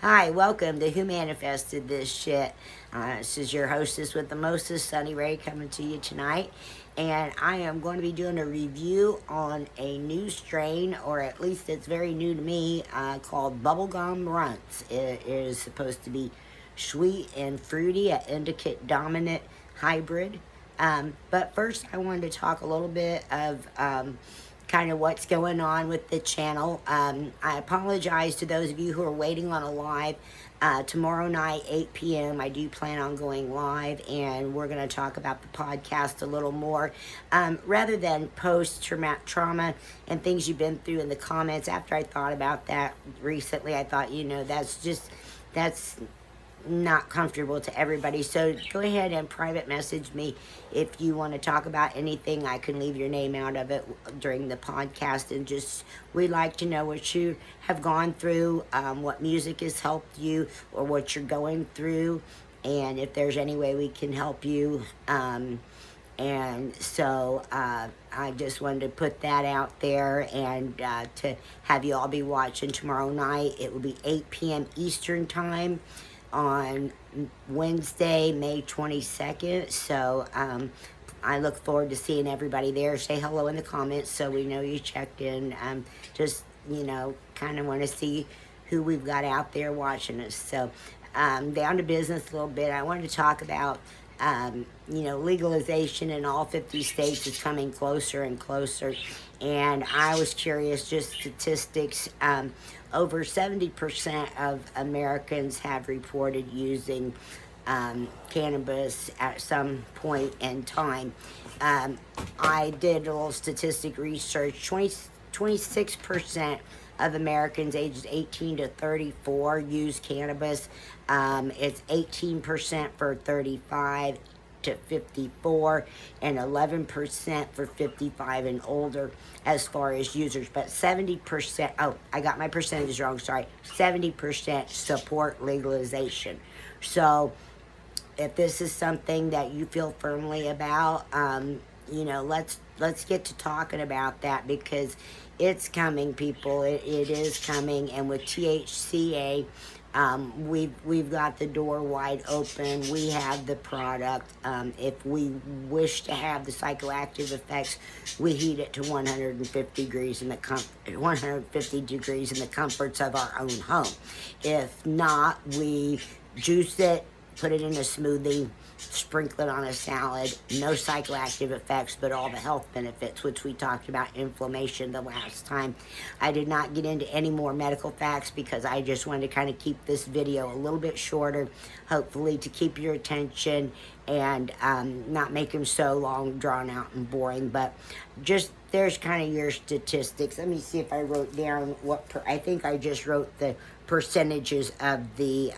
Hi, welcome to Who Manifested This Shit. This is your hostess with the mostest, Sunny Ray, coming to you tonight. And I am going to be doing a review on a new strain, or at least it's very new to me, called Bubblegum Runts. It is supposed to be sweet and fruity, an indica dominant hybrid. But first, I wanted to talk a little bit of kind of what's going on with the channel. I apologize to those of you who are waiting on a live. Tomorrow night, 8 p.m., I do plan on going live, and we're going to talk about the podcast a little more. Rather than post-trauma and things you've been through in the comments, after I thought about that recently, I thought, that's not comfortable to everybody. So go ahead and private message me if you want to talk about anything. I can leave your name out of it during the podcast, and just we'd like to know what you have gone through, what music has helped you, or what you're going through, and if there's any way we can help you. And so I just wanted to put that out there, and to have you all be watching tomorrow night. It will be 8 p.m. Eastern time on Wednesday, May 22nd. So I look forward to seeing everybody there. Say hello in the comments so we know you checked in. Just, kind of want to see who we've got out there watching us. So down to business a little bit. I wanted to talk about, legalization in all 50 states is coming closer and closer. And I was curious, just statistics, over 70% of Americans have reported using cannabis at some point in time. I did a little statistic research. 26% of Americans ages 18 to 34 use cannabis. It's 18% for 35 to 54 and 11% for 55 and older as far as users. But 70%, oh, I got my percentages wrong, sorry. 70% support legalization. So if this is something that you feel firmly about, let's get to talking about that, because it's coming, people. It is coming. And with THCA, we've got the door wide open. We have the product. If we wish to have the psychoactive effects, we heat it to 150 degrees in the comforts of our own home. If not, we juice it, put it in a smoothie, sprinkle it on a salad. No psychoactive effects, but all the health benefits, which we talked about inflammation the last time. I did not get into any more medical facts because I just wanted to kind of keep this video a little bit shorter, hopefully to keep your attention and not make them so long, drawn out, and boring. But just, there's kind of your statistics. Let me see if I wrote down I think I just wrote the percentages of the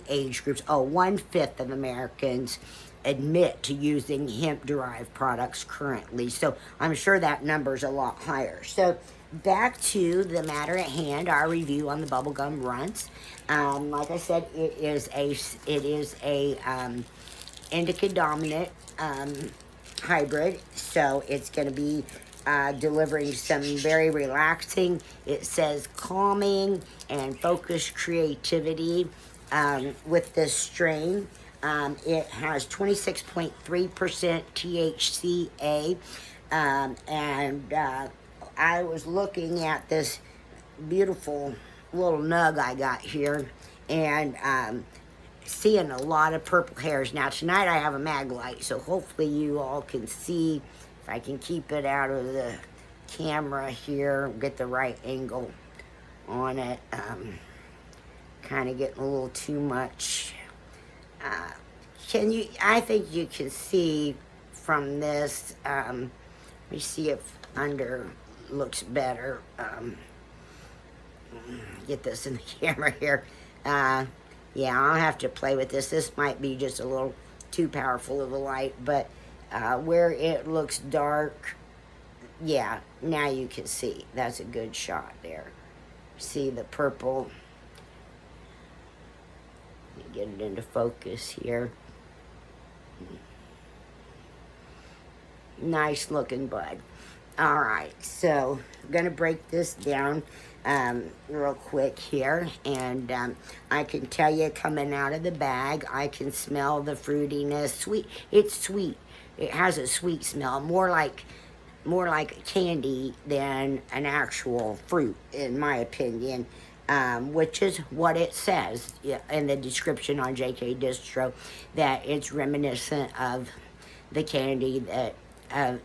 age groups. 1/5 of Americans admit to using hemp-derived products currently. So I'm sure that number's a lot higher. So back to the matter at hand, our review on the Bubblegum Runts. Like I said, it is a indica dominant hybrid. So it's going to be delivering some very relaxing, it says calming and focused creativity with this strain. It has 26.3% THCA, and I was looking at this beautiful little nug I got here, and seeing a lot of purple hairs. Now tonight I have a mag light, so hopefully you all can see. If I can keep it out of the camera here, get the right angle on it. Kind of getting a little too much. I think you can see from this. Let me see if under looks better. Get this in the camera here. Yeah, I'll have to play with this. This might be just a little too powerful of a light, but where it looks dark, yeah, now you can see. That's a good shot there. See the purple. Let me get it into focus here. Nice looking bud. All right, so I'm gonna break this down real quick here, and I can tell you, coming out of the bag, I can smell the fruitiness. Sweet, it's sweet. It has a sweet smell, more like candy than an actual fruit, in my opinion. Which is what it says in the description on JK Distro, that it's reminiscent of the candy that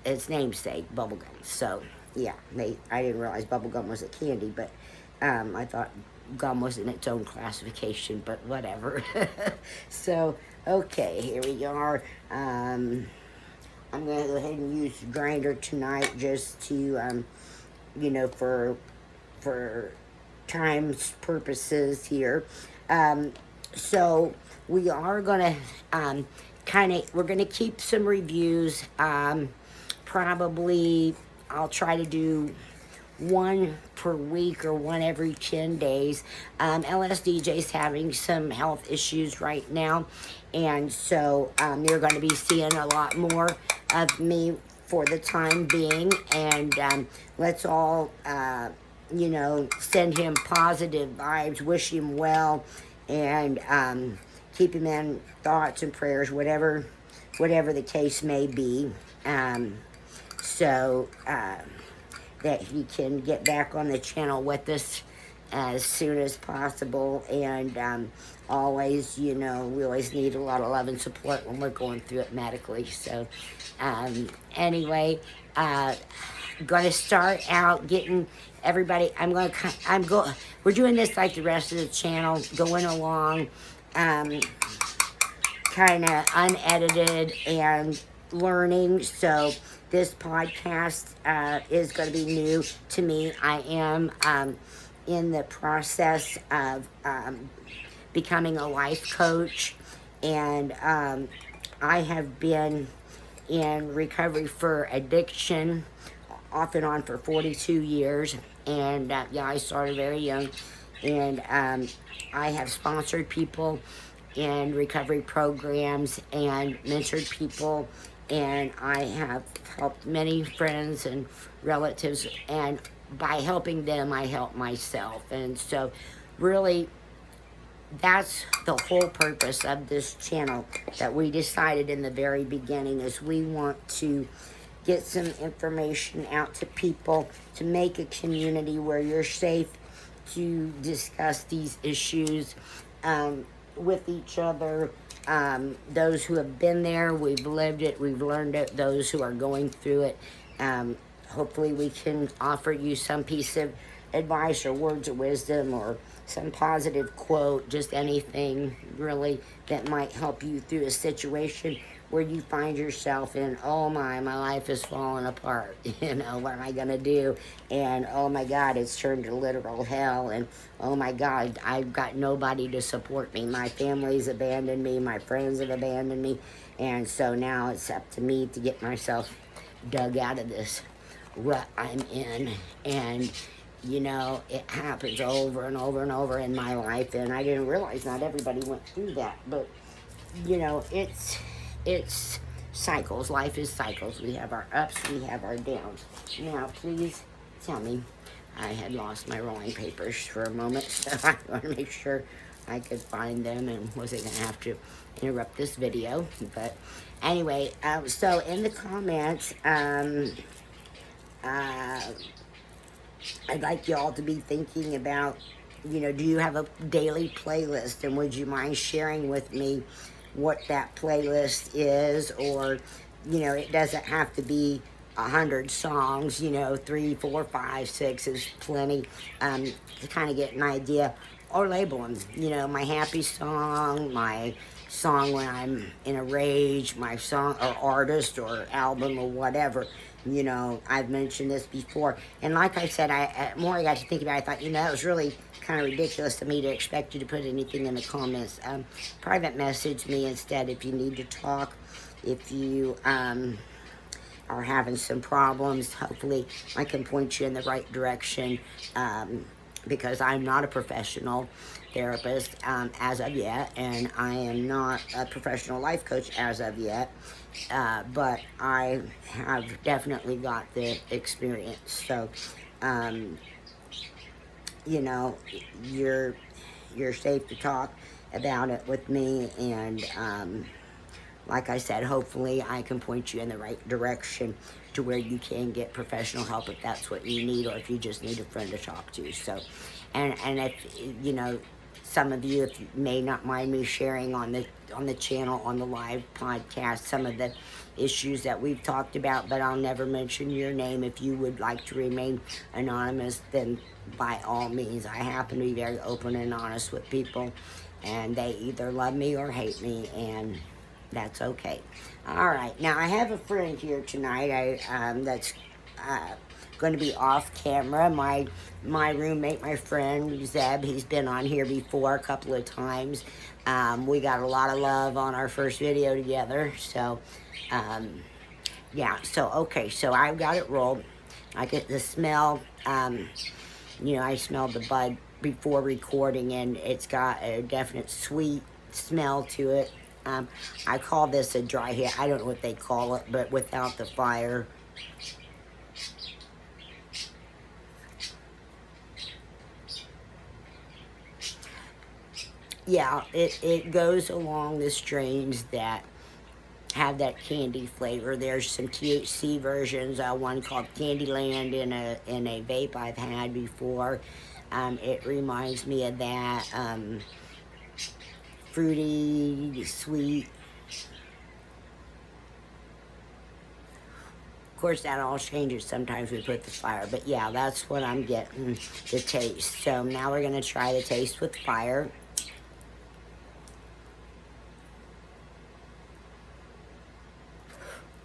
its namesake, bubblegum. So yeah, I didn't realize bubblegum was a candy, but I thought gum was in its own classification, but whatever. So okay, here we are. I'm gonna go ahead and use the grinder tonight, just to you know, for time's purposes here. So we are gonna we're gonna keep some reviews. Probably I'll try to do one per week or one every 10 days. LSDJ's having some health issues right now, and so you're going to be seeing a lot more of me for the time being, and let's all you know, send him positive vibes, wish him well, and keep him in thoughts and prayers, whatever the case may be, so that he can get back on the channel with us as soon as possible. And always, you know, we always need a lot of love and support when we're going through it medically. So anyway, going to start out getting everybody. We're doing this like the rest of the channel, going along, kind of unedited and learning. So this podcast is going to be new to me. I am in the process of becoming a life coach, and I have been in recovery for addiction off and on for 42 years, and yeah, I started very young, and I have sponsored people in recovery programs and mentored people, and I have helped many friends and relatives, and by helping them, I help myself. And so really, that's the whole purpose of this channel that we decided in the very beginning, is we want to get some information out to people, to make a community where you're safe to discuss these issues with each other. Those who have been there, we've lived it, we've learned it. Those who are going through it, hopefully we can offer you some piece of advice or words of wisdom or some positive quote, just anything really that might help you through a situation where you find yourself in, oh my life is falling apart, you know, what am I gonna do? And oh my God, it's turned to literal hell, and oh my God, I've got nobody to support me. My family's abandoned me, my friends have abandoned me, and so now it's up to me to get myself dug out of this rut I'm in. And you know, it happens over and over and over in my life, and I didn't realize not everybody went through that, but you know, it's cycles. Life is cycles. We have our ups, we have our downs. Now, please tell me, I had lost my rolling papers for a moment, so I want to make sure I could find them and wasn't going to have to interrupt this video. But anyway, so in the comments, I'd like y'all to be thinking about, you know, do you have a daily playlist, and would you mind sharing with me what that playlist is? Or, you know, it doesn't have to be 100 songs, you know, 3, 4, 5, 6 is plenty, to kind of get an idea, or label them, you know, my happy song, my song when I'm in a rage, my song or artist or album or whatever. You know, I've mentioned this before, and like I said, more I got to think about it, I thought, you know, that was really kind of ridiculous to me to expect you to put anything in the comments. Private message me instead if you need to talk. If you are having some problems, hopefully I can point you in the right direction because I'm not a professional therapist as of yet, and I am not a professional life coach as of yet, but I have definitely got the experience. So, um, you know, you're safe to talk about it with me, and like I said, hopefully I can point you in the right direction to where you can get professional help if that's what you need, or if you just need a friend to talk to. So, and if you know, some of you, if you may not mind me sharing on the channel, on the live podcast, some of the issues that we've talked about, but I'll never mention your name. If you would like to remain anonymous, then by all means. I happen to be very open and honest with people, and they either love me or hate me, and that's okay. All right, now I have a friend here tonight. That's going to be off camera. My roommate, my friend Zeb. He's been on here before a couple of times. We got a lot of love on our first video together. So, yeah. So okay. So I've got it rolled. I get the smell. You know, I smelled the bud before recording, and it's got a definite sweet smell to it. I call this a dry hit. I don't know what they call it, but without the fire. Yeah, it goes along the strains that have that candy flavor. There's some THC versions, one called Candyland in a vape I've had before. It reminds me of that. Fruity, sweet. Of course, that all changes sometimes we put the fire, but yeah, that's what I'm getting, the taste. So now we're gonna try the taste with fire.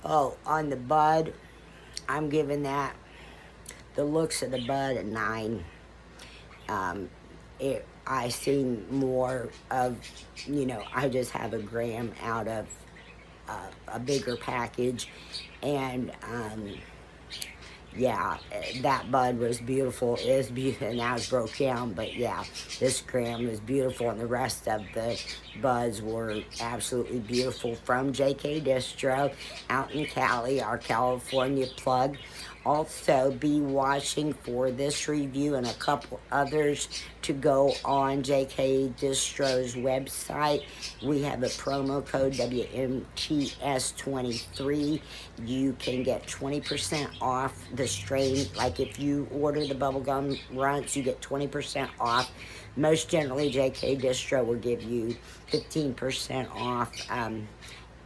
Oh, on the bud, I'm giving that, the looks of the bud, a 9. I seen more of, you know, I just have a gram out of a bigger package, and yeah, that bud was beautiful. It is beautiful, and now it's broke down, but yeah, this gram is beautiful, and the rest of the buds were absolutely beautiful from JK Distro out in Cali, our California plug. Also, be watching for this review and a couple others to go on JK Distro's website. We have a promo code WMTS23. You can get 20% off the strain. Like if you order the Bubblegum Runts, you get 20% off. Most generally, JK Distro will give you 15% off.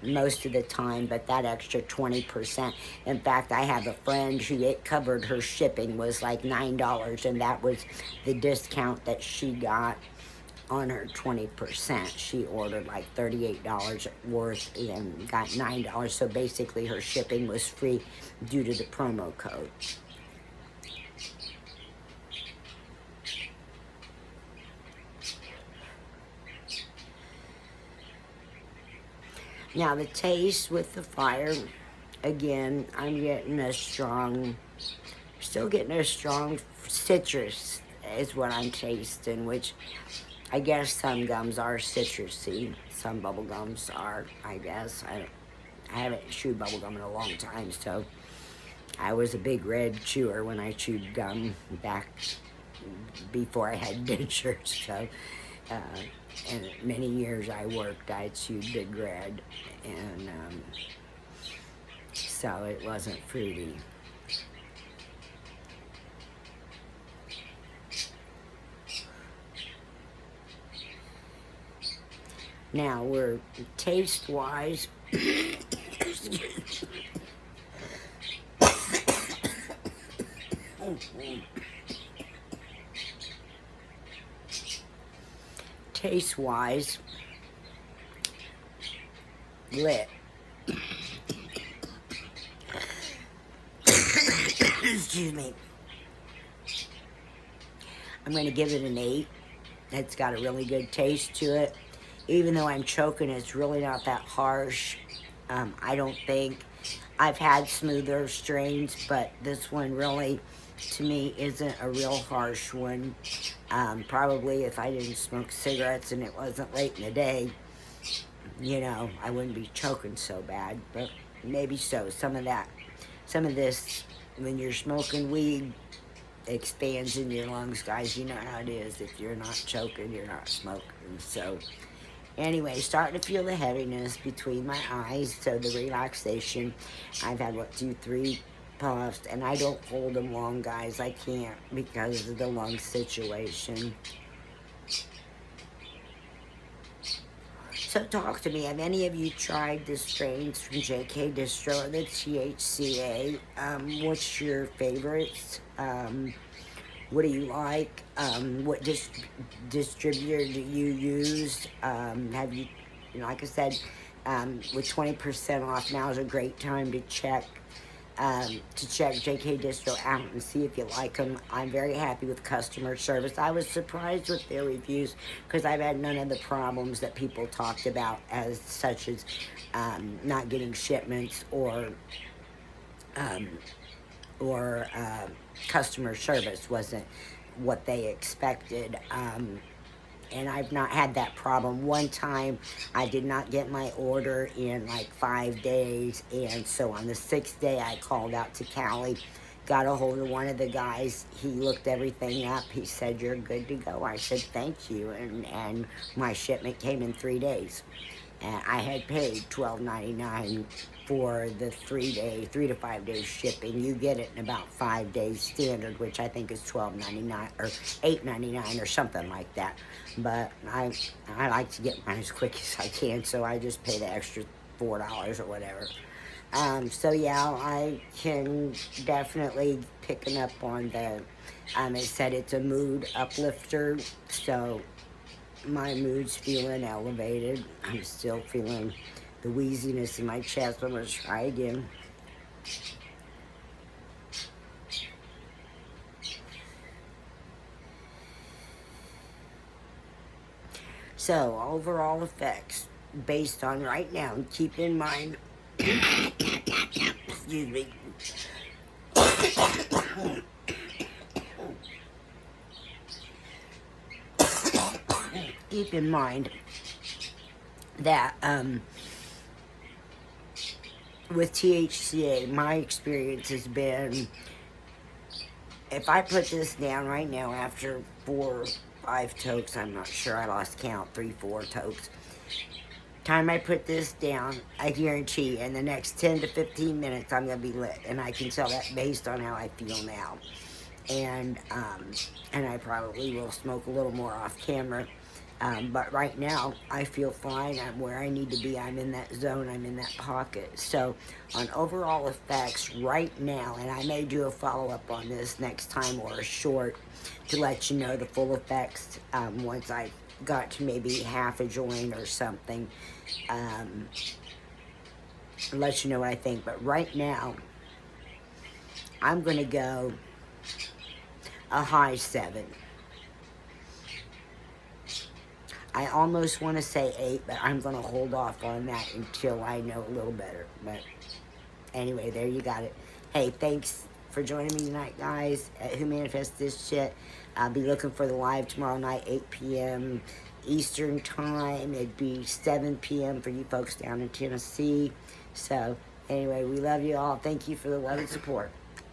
Most of the time, but that extra 20%. In fact, I have a friend who it covered her shipping was like $9, and that was the discount that she got on her 20%. She ordered like $38 worth and got $9. So basically her shipping was free due to the promo code. Now the taste with the fire, again, I'm getting a strong, still getting a strong citrus is what I'm tasting, which I guess some gums are citrusy. Some bubble gums are, I guess. I haven't chewed bubble gum in a long time, so I was a big red chewer when I chewed gum back before I had dentures, so and many years I worked, I chewed Big Red, and so it wasn't fruity. Now we're taste-wise. Taste-wise, lit. Excuse me. I'm going to give it an 8. It's got a really good taste to it. Even though I'm choking, it's really not that harsh. I don't think I've had smoother strains, but this one really to me isn't a real harsh one. Probably if I didn't smoke cigarettes and it wasn't late in the day, you know, I wouldn't be choking so bad, but maybe so. Some of this, when you're smoking weed, expands in your lungs, guys. You know how it is. If you're not choking, you're not smoking. So, anyway, starting to feel the heaviness between my eyes, so the relaxation. I've had, what, 2, 3 puffs, and I don't hold them long, guys. I can't because of the lung situation. So talk to me. Have any of you tried the strains from JK Distro or the THCA? What's your favorites? What do you like? What distributor do you use? Have you, like I said, with 20% off, now is a great time to check JK Distro out and see if you like them. I'm very happy with customer service. I was surprised with their reviews because I've had none of the problems that people talked about, as such as not getting shipments or customer service wasn't what they expected. And I've not had that problem. One time I did not get my order in like 5 days, and so on the 6th day I called out to Cali, got a hold of one of the guys. He looked everything up. He said, "You're good to go." I said, "Thank you," and my shipment came in 3 days. And I had paid $12.99 for the 3 to 5 days shipping. You get it in about 5 days standard, which I think is $12.99 or $8.99 or something like that. But I like to get mine as quick as I can, so I just pay the extra $4 or whatever. So yeah, I can definitely picking up on the. It said it's a mood uplifter, so my mood's feeling elevated. I'm still feeling the wheeziness in my chest. I'm gonna try again. So, overall effects based on right now, and keep in mind, excuse me, keep in mind that with THCA, my experience has been, if I put this down right now after 4 or 5 tokes, I'm not sure, I lost count, 3, 4 tokes. Time I put this down, I guarantee in the next 10 to 15 minutes I'm gonna be lit, and I can tell that based on how I feel now. And I probably will smoke a little more off camera. But right now, I feel fine. I'm where I need to be. I'm in that zone. I'm in that pocket. So, on overall effects right now, and I may do a follow-up on this next time or a short to let you know the full effects once I got to maybe half a joint or something. Let you know what I think. But right now, I'm going to go a high 7. I almost want to say 8, but I'm going to hold off on that until I know a little better. But anyway, there you got it. Hey, thanks for joining me tonight, guys, at Who Manifests This Shit. I'll be looking for the live tomorrow night, 8 p.m. Eastern Time. It'd be 7 p.m. for you folks down in Tennessee. So, anyway, we love you all. Thank you for the love and support.